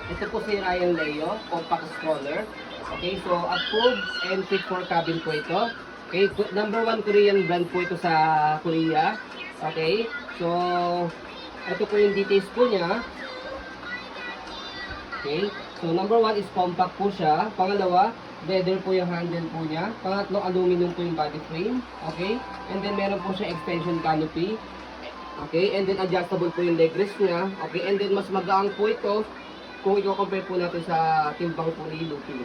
Ito po si Ryan Leo, compact stroller. Okay, so approved and fit for cabin po ito. Okay, number 1 Korean brand po ito sa Korea. Okay, so ito po yung details po niya. Okay, so number 1 is compact po siya. Pangalawa, leather po yung handle po niya. Pangatlo, aluminum po yung body frame. Okay, and then meron po siya extension canopy. Okay, and then adjustable po yung leg rest niya. Okay, and then mas magaang po ito kung i-compare po natin sa timbang po ni Lucky.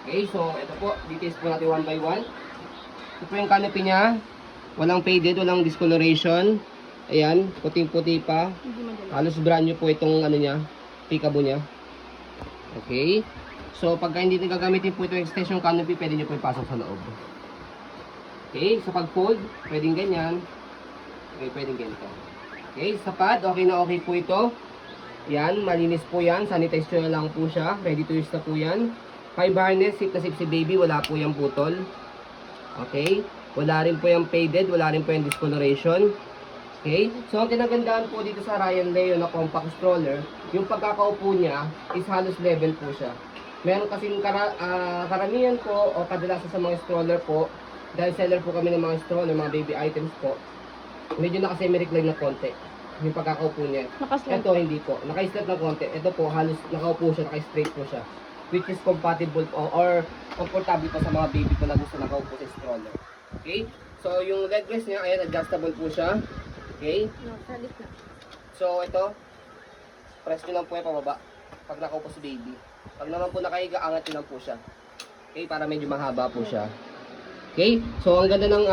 Okay, so ito po, details po natin one by one. Ito po yung canopy niya. Walang faded, walang discoloration. Ayan, puting-puti pa. Halos brand new po itong ano niya, peekaboo niya. Okay. So pagka hindi nyo gagamitin po itong extension canopy, pwede nyo po ipasok sa loob. Okay, sa pag-fold, pwedeng ganyan. Okay, pwedeng ganito. Okay, sa pad, okay na okay po ito. Yan, malinis po yan. Sanitize nyo na lang po siya. Ready to use na po yan. 5 harness, sip na sip si baby. Wala po yung putol. Okay. Wala rin po yung faded. Wala rin po yung discoloration. Okay. So, ang kinagandaan po dito sa Ryan Leo na compact stroller, yung pagkakaupo niya is halos level po siya. Meron kasing karamihan po o kadalasan sa mga stroller po, dahil seller po kami ng mga stroller, mga baby items po, medyo naka-semi-recline na konti yung pagkakaupo niya. Ito hindi po. Naka-slot na konti. Ito po, halos nakaupo siya, naka-straight po siya. Which is compatible po or comfortable po sa mga baby ko na gusto nakaupo sa stroller. Okay? So, yung leg rest niya, ayan, adjustable po siya. Okay? So, ito, press nyo lang po yung pababa pag nakaupo si baby. Pag naman po nakahiga, angat nyo lang po siya. Okay? Para medyo mahaba po siya. Okay? So, ang ganda ng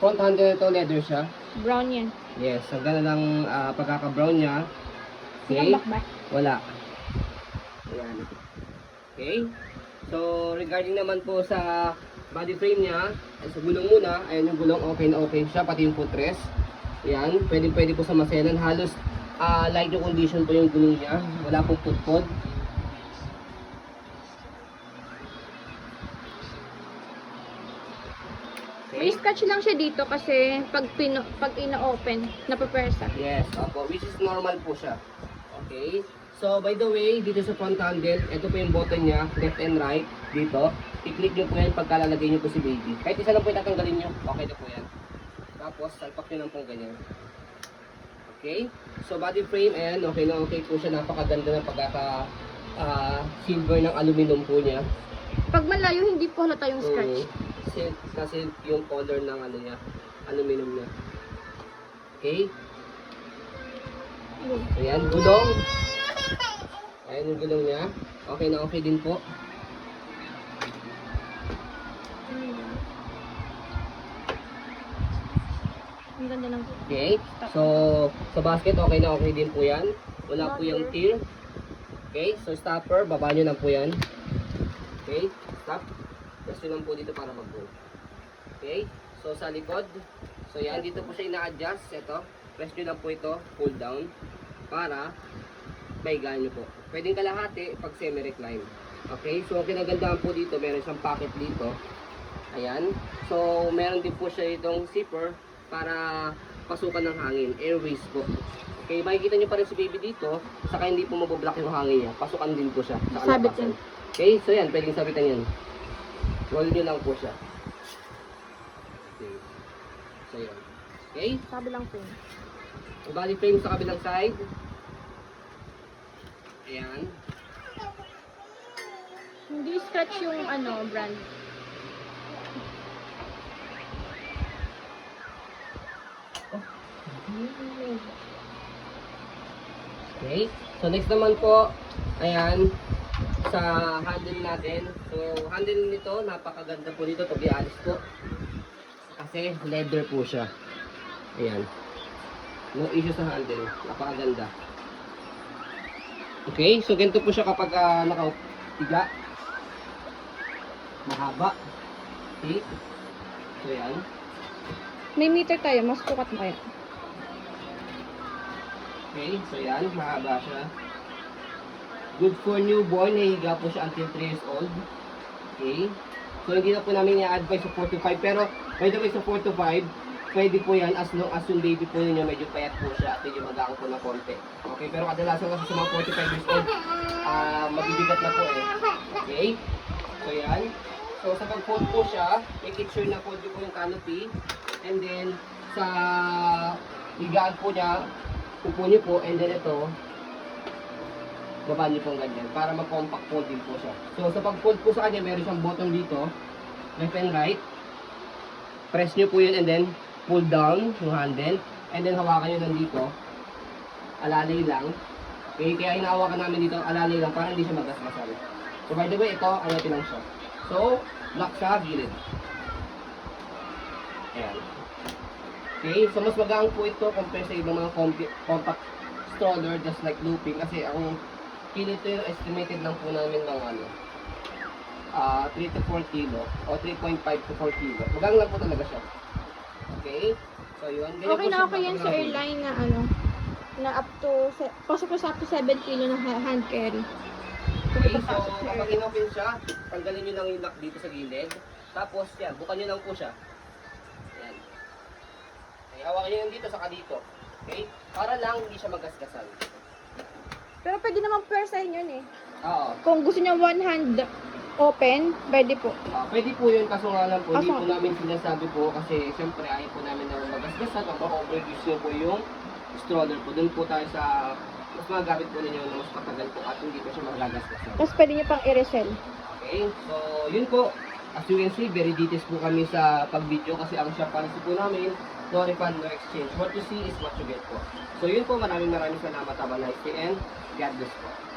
front handle nito, leather siya. Brown yan. Yes, ang ganda ng pagkaka-brown niya. Okay? Walang back. Wala. Ayan. Okay? So, regarding naman po sa body frame niya, sa gulong muna, ayan yung gulong, okay na okay siya, pati yung footrest. Ayan, pwede po sa maselan. Halos light yung condition po yung gulong niya. Wala pong putpod. May scratch lang siya dito kasi pag ina-open, napapersa. Yes, opo. Which is normal po siya. Okay. So, by the way, dito sa front handle, ito po yung button niya, left and right, dito. I-click nyo po yan pagkalalagay nyo po si baby. Kahit isa lang po yung tatanggalin nyo, okay na po yan. Tapos, salpak nyo lang po ganyan. Okay. So, body frame, ayan, okay na okay po siya. Napakaganda ng pagkaka-silver ng aluminum po niya. Pag malayo, hindi po halata yung scratch. Kasi yung color ng ano niya, aluminum niya. Okay? Ayan, gulong. Ayan yung gulong niya. Okay na okay din po. Ang ganda ng Okay? So, sa basket, okay na okay din po yan. Wala po yung tear. Okay? So, stopper, baba nyo lang po yan. Okay? Stop. Press nyo lang po dito para mag-go. Okay? So, sa likod. So, yan. Dito po siya ina-adjust. Ito. Press nyo lang po ito. Pull down. Para maigaan nyo po. Pwedeng kalahati pag semi-recline. Okay? So, ang kinagandaan po dito, meron siyang pocket dito. Ayan. So, meron din po siya itong zipper para pasukan ng hangin. Airways po. Okay? Makikita nyo pa rin si baby dito. Saka hindi po mabablock yung hangin niya. Pasukan din po siya. sabit yan. Okay? So, yan. Pwedeng sabitan yan. Roll nyo lang po siya. Okay. So, yan. Okay? Sabi lang po. Yung body frame sa kabilang side. Ayan. Hindi scratch yung ano, brand. Okay. So, next naman po, ayan, sa handle natin. So, handle nito, napakaganda po dito. To be honest po. Kasi, leather po siya. Ayan. No issue sa handle. Napakaganda. Okay. So, ganito po siya kapag nakaupiga. Mahaba. Okay. So, ayan. May meter tayo, mas sukat mo kaya. Okay, so yan, mahaba siya. Good for newborn, nahiga po siya until 3 years old. Okay. So hindi na po namin i-advise sa 4 to 5, pero by the way sa 4 to 5, pwede po yan as long as yung baby po ninyo medyo payat po siya at medyo magaang po na konti. Okay, pero kadalasan kasi sa mga 4 to 5 years old, bibigat na po eh. Okay? So yan. So sa pag-fold po siya, make it sure na fold nyo po yung canopy. And then sa higaan po niya, upo nyo po, and then ito, baba nyo pong ganyan para mag-compact fold din po siya. So sa pag-fold po sa kanya, meron siyang button dito, left and right. Press nyo po yun and then pull down yung handle. And then hawakan nyo lang dito. Alalay lang. Okay, kaya hinahawakan namin dito alalay lang para hindi siya magasgasan. So by the way, ito, ano lang siya. So, lock sa gilid. Ayan. Okay, so mas magaan po ito compare sa ibang mga compact stroller just like looping. Kasi ang kilo ito yung estimated lang po namin ng ano, 3 to 4 kilo o 3.5 to 4 kilo. Magang lang po talaga siya. Okay? So yun. Ganyan Okay po na siya okay yan sa pag-rubber. airline na ano, na up to, pasok na sa up to 7 kilo na hand carry. Okay, so kapag inopen siya, tanggalin nyo lang yung lock dito sa gilid. Tapos yan, bukan nyo lang po siya. Yan. Okay, hawakan nyo lang dito saka dito. Okay? Para lang hindi siya magasgasan. Pero pwede naman pwersahin yun eh. Oo. Kung gusto niya one hand open, pwede po. Pwede po yun, kaso nga lang po, hindi Kaso- po namin sinasabi po kasi siyempre ayaw po namin na magasgasan o ma-overuse nyo po yung stroller po. Doon po tayo sa mas magagamit po ninyo na mas patagal po at hindi po siya magagasgasan. Tapos pwede niya pang i-resell. Okay, so yun po. As you can see, very details po kami sa pag-video kasi ang shop policy po namin, no refund, no exchange. What you see is what you get po. So yun po, maraming salamat. Have a nice day and God bless po.